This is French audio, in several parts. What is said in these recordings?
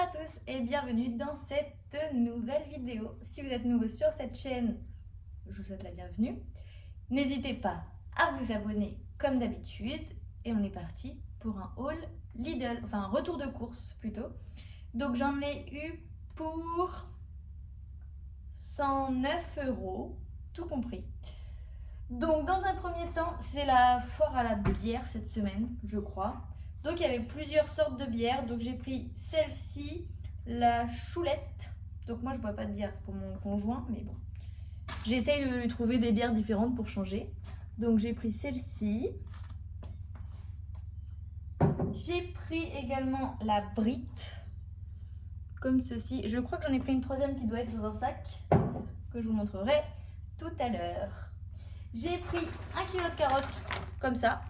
à tous et bienvenue dans cette nouvelle vidéo. Si vous êtes nouveau sur cette chaîne, je vous souhaite la bienvenue. N'hésitez pas à vous abonner comme d'habitude. Et on est parti pour un haul Lidl, enfin un retour de course plutôt. Donc j'en ai eu pour 109 €, tout compris. Donc dans un premier temps, c'est la foire à la bière cette semaine, je crois. Donc il y avait plusieurs sortes de bières. Donc j'ai pris celle-ci, la Choulette. Donc moi je bois pas de bière pour mon conjoint, mais bon. J'essaye de lui trouver des bières différentes pour changer. Donc j'ai pris celle-ci. J'ai pris également la Brit, comme ceci. Je crois que j'en ai pris une troisième qui doit être dans un sac, que je vous montrerai tout à l'heure. J'ai pris 1 kg de carottes, comme ça.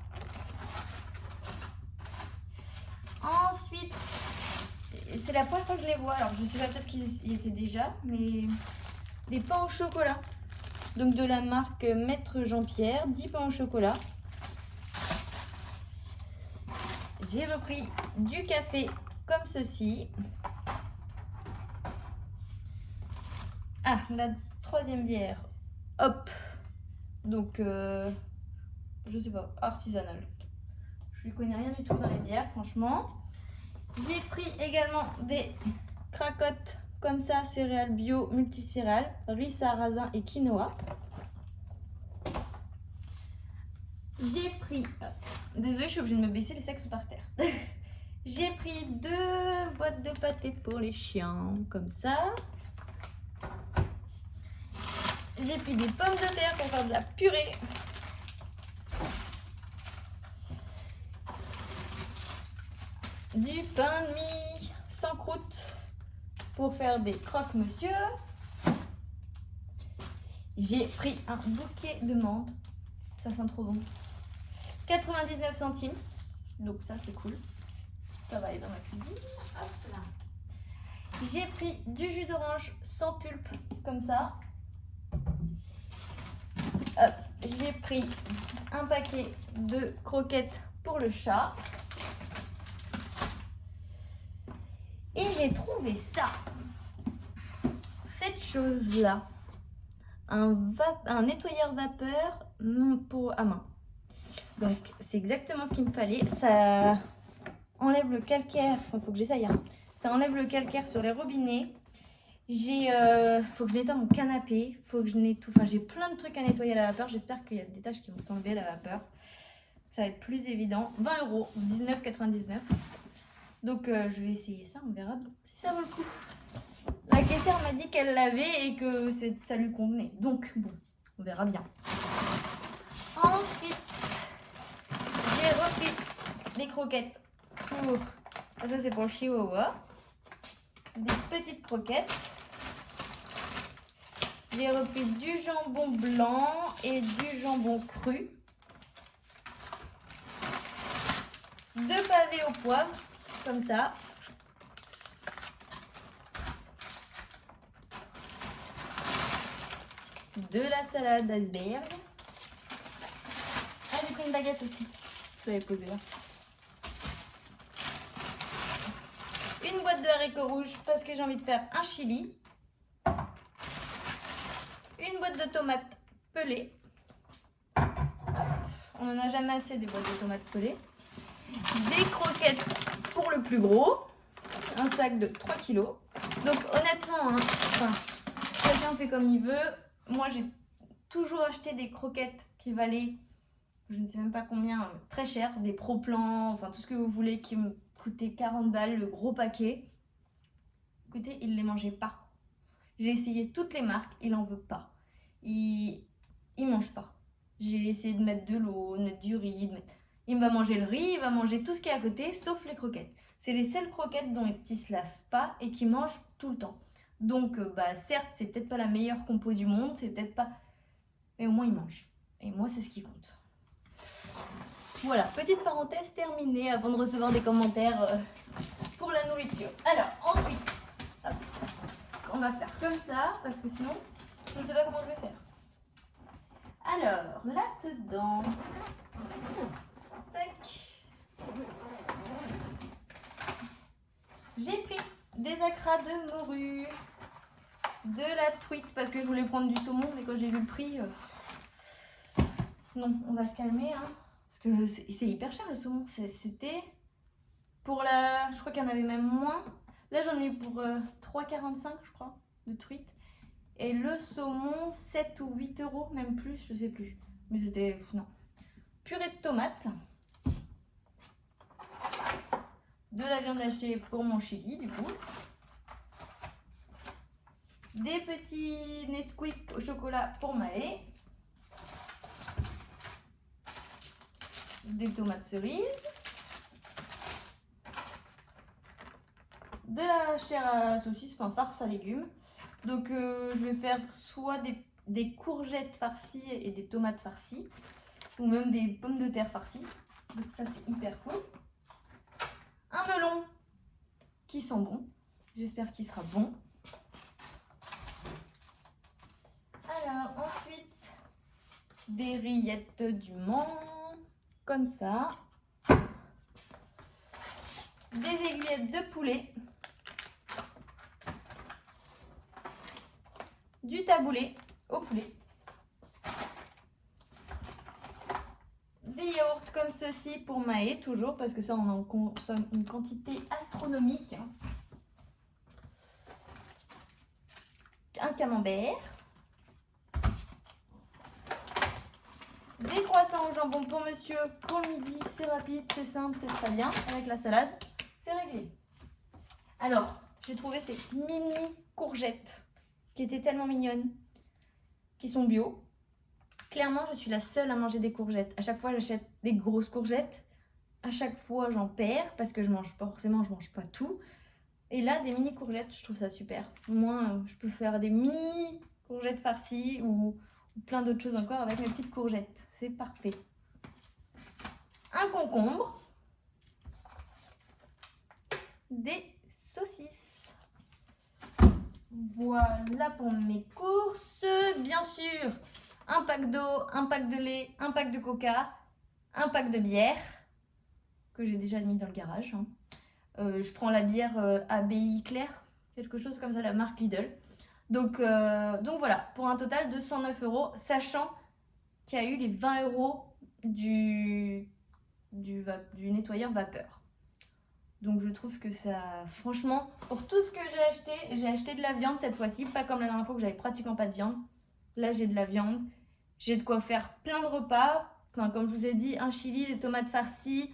Ensuite, c'est la première fois que je les vois, alors je sais pas, peut-être qu'ils y étaient déjà, mais des pains au chocolat. Donc de la marque Maître Jean-Pierre, 10 pains au chocolat. J'ai repris du café comme ceci. Ah, la troisième bière, hop. Donc, je sais pas, artisanale. Je ne connais rien du tout dans les bières, franchement. J'ai pris également des cracottes comme ça, céréales bio, multicéréales, riz, sarrasin et quinoa. J'ai pris, désolée, je suis obligée de me baisser, les sacs sont par terre. J'ai pris 2 boîtes de pâté pour les chiens, comme ça. J'ai pris des pommes de terre pour faire de la purée. Du pain de mie sans croûte pour faire des croque-monsieur. J'ai pris un bouquet de menthe. Ça sent trop bon. 99 centimes. Donc ça c'est cool. Ça va aller dans ma cuisine. Hop là. J'ai pris du jus d'orange sans pulpe, comme ça. Hop. J'ai pris un paquet de croquettes pour le chat. Et j'ai trouvé ça. Cette chose-là. Un nettoyeur vapeur à main. Donc c'est exactement ce qu'il me fallait. Ça enlève le calcaire. Enfin, faut que j'essaye. Hein. Ça enlève le calcaire sur les robinets. Faut que je nettoie mon canapé. Faut que je nettoie. Enfin, j'ai plein de trucs à nettoyer à la vapeur. J'espère qu'il y a des tâches qui vont s'enlever à la vapeur. Ça va être plus évident. 20 €, 19,99 €. Donc je vais essayer ça. On verra bien si ça vaut le coup. La caissière m'a dit qu'elle l'avait et que ça lui convenait. Donc, bon, on verra bien. Ensuite, j'ai repris des croquettes pour... Ah, ça, c'est pour le chihuahua. Des petites croquettes. J'ai repris du jambon blanc et du jambon cru. 2 pavés au poivre, comme ça. De la salade d'iceberg. Ah, j'ai pris une baguette aussi. Je l'avais posée là. Une boîte de haricots rouges parce que j'ai envie de faire un chili. Une boîte de tomates pelées. On n'en a jamais assez des boîtes de tomates pelées. Des croquettes pour le plus gros. Un sac de 3 kg. Donc honnêtement, hein, enfin, chacun fait comme il veut. Moi, j'ai toujours acheté des croquettes qui valaient, je ne sais même pas combien, très cher. Des Pro-Plan, enfin tout ce que vous voulez, qui me coûtait 40 balles, le gros paquet. Écoutez, il ne les mangeait pas. J'ai essayé toutes les marques, il n'en veut pas. Il ne mange pas. J'ai essayé de mettre de l'eau, de mettre du riz. Il va manger le riz, il va manger tout ce qui est à côté, sauf les croquettes. C'est les seules croquettes dont il ne se lasse pas et qui mange tout le temps. Donc, certes, c'est peut-être pas la meilleure compo du monde, c'est peut-être pas... Mais au moins, il mange. Et moi, c'est ce qui compte. Voilà, petite parenthèse terminée avant de recevoir des commentaires pour la nourriture. Alors, ensuite, hop, on va faire comme ça, parce que sinon, je ne sais pas comment je vais faire. Alors, là-dedans, tac, j'ai pris des acras de morue, de la truite, parce que je voulais prendre du saumon, mais quand j'ai vu le prix, non, on va se calmer, hein, parce que c'est hyper cher le saumon. C'était pour la... Je crois qu'il y en avait même moins. Là, j'en ai eu pour 3,45 je crois, de truite. Et le saumon, 7 ou 8 euros, même plus, je sais plus. Mais c'était... non. Purée de tomates. De la viande hachée pour mon chili, du coup. Des petits Nesquik au chocolat pour Maë. Des tomates cerises. De la chair à saucisse, enfin farce à légumes. Donc je vais faire soit des courgettes farcies et des tomates farcies, ou même des pommes de terre farcies. Donc ça c'est hyper cool. Un melon qui sent bon. J'espère qu'il sera bon. Alors ensuite, des rillettes du Mans, comme ça. Des aiguillettes de poulet. Du taboulé au poulet. Des yaourts comme ceci pour Maë, toujours, parce que ça on en consomme une quantité astronomique. Un camembert. Des croissants au jambon pour monsieur pour le midi, c'est rapide, c'est simple, c'est très bien. Avec la salade, c'est réglé. Alors, j'ai trouvé ces mini courgettes qui étaient tellement mignonnes, qui sont bio. Clairement, je suis la seule à manger des courgettes. À chaque fois, j'achète des grosses courgettes. À chaque fois, j'en perds parce que je mange pas tout. Et là, des mini courgettes, je trouve ça super. Au moins, je peux faire des mini courgettes farcies ou plein d'autres choses encore avec mes petites courgettes. C'est parfait. Un concombre. Des saucisses. Voilà pour mes courses. Bien sûr, un pack d'eau, un pack de lait, un pack de coca, un pack de bière que j'ai déjà mis dans le garage. Hein. Je prends la bière ABI Claire, quelque chose comme ça, la marque Lidl. Donc voilà, pour un total de 109 €, sachant qu'il y a eu les 20 € du nettoyeur vapeur. Donc je trouve que ça, franchement, pour tout ce que j'ai acheté de la viande cette fois-ci, pas comme la dernière fois que j'avais pratiquement pas de viande. Là j'ai de la viande, j'ai de quoi faire plein de repas. Enfin, comme je vous ai dit, un chili, des tomates farcies.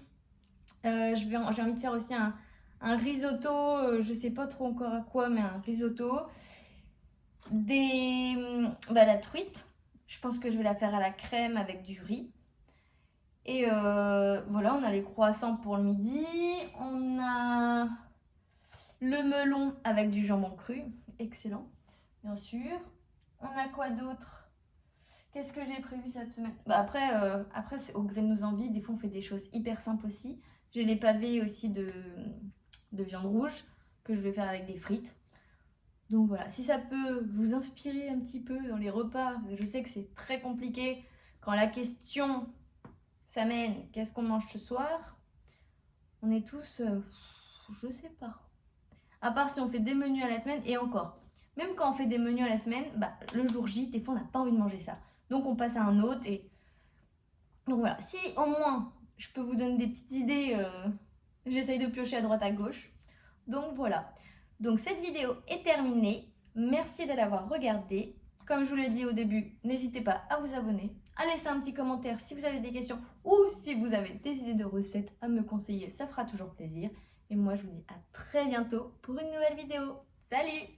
J'ai envie de faire aussi un risotto, je sais pas trop encore à quoi, mais un risotto. La truite, je pense que je vais la faire à la crème avec du riz. Et voilà, on a les croissants pour le midi. On a le melon avec du jambon cru, excellent, bien sûr. On a quoi d'autre? Qu'est-ce que j'ai prévu cette semaine? Après c'est au gré de nos envies. Des fois, on fait des choses hyper simples aussi. J'ai les pavés aussi de viande rouge que je vais faire avec des frites. Donc voilà, si ça peut vous inspirer un petit peu dans les repas, je sais que c'est très compliqué quand la question s'amène qu'est-ce qu'on mange ce soir. On est tous, je sais pas. À part si on fait des menus à la semaine, et encore. Même quand on fait des menus à la semaine, le jour J, des fois on n'a pas envie de manger ça. Donc on passe à un autre et... Donc voilà, si au moins je peux vous donner des petites idées, j'essaye de piocher à droite à gauche. Donc voilà. Donc cette vidéo est terminée. Merci de l'avoir regardée. Comme je vous l'ai dit au début, n'hésitez pas à vous abonner, à laisser un petit commentaire si vous avez des questions ou si vous avez des idées de recettes à me conseiller, ça fera toujours plaisir. Et moi je vous dis à très bientôt pour une nouvelle vidéo. Salut!